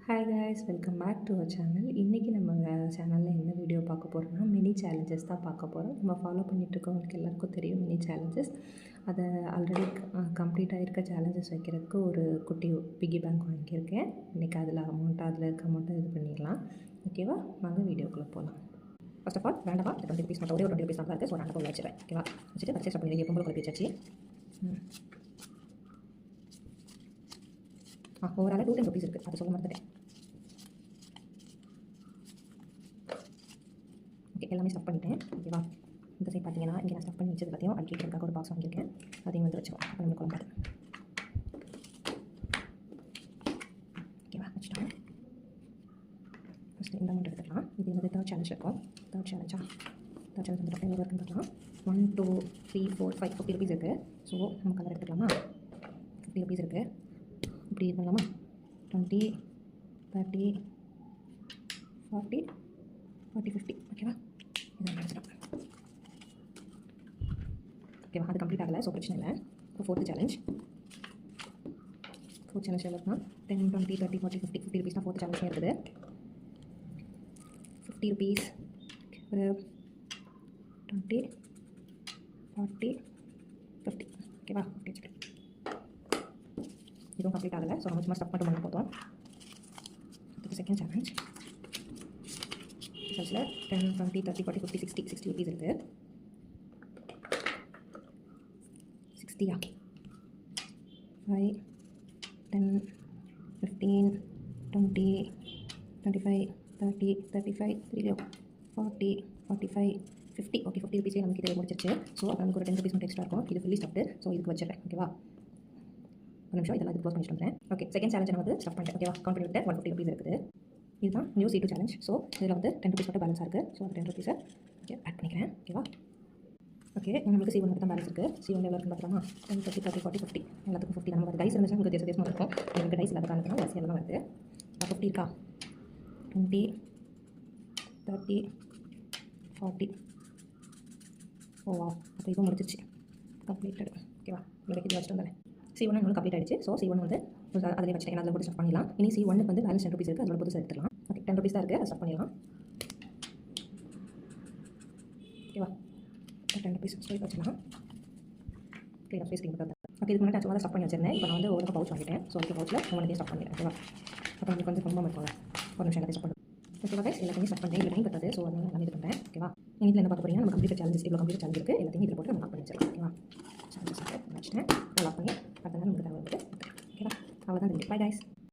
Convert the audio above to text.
Hi guys, welcome back to our channel. இன்றைக்கி நம்ம சேனலில் என்ன வீடியோ பார்க்க போகிறோம்னா மினி சேலஞ்சஸ் தான் பார்க்க போகிறோம். நம்ம ஃபாலோ பண்ணிகிட்ருக்கவங்களுக்கு எல்லாருக்கும் தெரியும் மினி சேலஞ்சஸ். அதை ஆல்ரெடி கம்ப்ளீட் ஆகிருக்க சேலஞ்சஸ் வைக்கிறதுக்கு ஒரு குட்டி பிகி பேங்க் வாங்கியிருக்கேன். இன்றைக்கி அதில் இருக்க அமௌண்ட்டை இது பண்ணிடலாம். ஓகேவா, வாங்க வீடியோக்குள்ளே போகலாம். ஃபர்ஸ்ட் ஆஃப் ஆல் வேண்டாம், 20 ருபீஸ் மட்டும், ஒரே ஒரு 20 ருபீஸ் தான் இருக்குது. ஸோ ரெண்டு போல் வச்சுருவேன். ஓகேவா, வச்சுட்டு பர்ச்சேஸ் பண்ணி எப்போ போல குழப்பி வச்சாச்சு. ஓவரால் 210 ருபீஸ் இருக்குது, அதை சொல்ல மாட்டேன். ஓகே, எல்லாமே ஸ்டஃப் பண்ணிட்டேன். ஓகேவா, இந்த சைட் பார்த்தீங்கன்னா இங்கே நான் ஸ்டஃப் பண்ணி வச்சது எல்லாத்தையும் அடிக்கிறதுக்காக ஒரு பாக்ஸ் வாங்கியிருக்கேன். அதையும் வந்து வச்சுக்கலாம். அப்போ நம்ம குழம்பு ஓகேவா வச்சுட்டோம். ஃபஸ்ட்டு இந்த அமௌண்ட் எடுத்துக்கலாம். இது வந்து தேர்ட் சேலஞ்ச் இருக்கும். தேர்ட் சேலஞ்ச் வந்து எவ்வளோ இருக்குன்னு பார்க்கலாம். 1 2 3 4 5 50 ருபீஸ் இருக்குது. ஸோ நம்ம கலர் எடுத்துக்கலாமா? 50 ருபீஸ் இருக்குது. இப்படி இது பண்ணலாமா? 20 30 40 50. ஓகேவா, இதை நினச்சிட்டோம். ஓகேவா, அது கம்ப்ளீட் ஆகலை, ஸோ பிரச்சனை இல்லை. இப்போ ஃபோர்த் சேலஞ்ச் எவ்வளோனா 10 20 30 40 50 ருபீஸ் தான் ஃபோர்த் சேலஞ்ச் இருக்குது. 50 ருபீஸ் ஒரு 20 40 50. ஓகேவா, ஓகே, இதுவும் கம்ப்ளீட் ஆகலை. ஸோ நம்ம சும்மா ஸ்டப் மட்டும் பண்ண போதும். அதுக்கு செகண்ட் சேலஞ்ச் இதில் 10 20 30 40 50 60 ருபீஸ் இருக்குது. 60 5 10 15 20 25 30 35 40 45 50. ஓகே, 50 ருபீஸே நமக்கு இதில் முடிச்சிருச்சு. ஸோ நமக்கு ஒரு 10 ருபீஸ் மட்டும் எக்ஸ்ட்ரா இருக்கும். இது ஃபுல்லி ஸ்டஃப்டு. ஸோ இதுக்கு வச்சிடறேன். ஓகேவா, ஒரு நிமிஷம் இதெல்லாம் இது க்ளோஸ் பண்ணிட்டு வந்துடுறேன். ஓகே, செகண்ட் சேலஞ்ச் நான் வந்து ஸ்டஃப் பண்ணிட்டேன். ஓகேவா, கவுண்ட் பண்ணிவிட்டு 150 ருபீஸ் இருக்குது. இதுதான் நியூ C2 சேலஞ்ச். ஸோ இதில் வந்து 10 ருபீஸ் மட்டும் பேலன்ஸாக இருக்குது. ஸோ அந்த 10 ருபீஸை ஓகே ஆட் பண்ணிக்கிறேன். ஓகேவா, ஓகே, நம்மளுக்கு C1 மட்டும் தான் பேலன்ஸ் இருக்குது. C1 எவ்வளோ இருக்குன்னு பார்க்கலாமா? 10 30 40 40 50 எல்லாத்துக்கும் 50 நம்ம டைஸ் இருந்துச்சு. உங்களுக்கு தேசமாக இருக்கும். எனக்கு டைஸ் இல்லாத காரணத்தினா வரிசையில் தான் வருது. 50 இருக்கா? 20 30 40. ஓவா, அப்போ இப்போ முடிச்சிச்சு, கம்ப்ளீட்டட். ஓகேவா, உங்களுக்கு இது வச்சுட்டு வந்துடுறேன். C1 உங்களுக்கு கம்ப்ளீட் ஆகிடுச்சு. ஸோ C1 வந்து அதிலே வச்சுட்டேன். அதில் கூட ஸ்டார்ட் பண்ணிடலாம். இனி C1 வந்து பேலன்ஸ் 10 ருபீஸ் இருக்குது. அதோட புதுசாக எடுத்துக்கலாம். ஓகே, 10 ருபீஸ் தான் இருக்குது, அதை ஸ்டார்ட் பண்ணிடலாம். ஓகேவா, 10 ருபீஸ் ஸ்ட்ரைட் வச்சுக்கலாம். க்ளீனாக ஃபேஸ் க்ளீன் பண்ணுறது. ஓகே, இதுக்கு முன்னாடி சும்மா ஸ்டாப் பண்ணி வச்சிருந்தேன். இப்போ நான் வந்து ஒரு பவுச் வாங்கிட்டேன். ஸோ அந்த பவுச்சில் ஒவ்வொன்றையும் ஸ்டாப் பண்ணிடுறேன். ஓகேவா, அப்போ உங்களுக்கு கொஞ்சம் குழம்பு இருக்கும்ல, ஒரு நிமிஷம் எல்லாத்தையும் ஸ்டாப் பண்ணுறேன். ஓகேவா கைஸ், எல்லாத்தையும் ஸ்டாப் பண்ணுறேன். இல்லை டைம் பத்தாது. ஸோ அதனால் நான் இது பண்ணுறேன். ஓகேவா, இதில் என்ன பார்க்க போகிறீங்கன்னா நம்ம கம்ப்ளீட் சேலஞ்சஸ் இவ்வளோ கம்ப்ளீட் சேலஞ்ச் இருக்குது. எல்லாத்தையும் இதில் போட்டு நம்ம லாக் பண்ணி வச்சிடலாம். ஓகேவா, சேலஞ்சஸ் வச்சுட்டேன். லாக் பண்ணி அதனால் நமக்கு தேவை இருக்குது. ஓகேவா, அவ்வளோதான். Bye guys.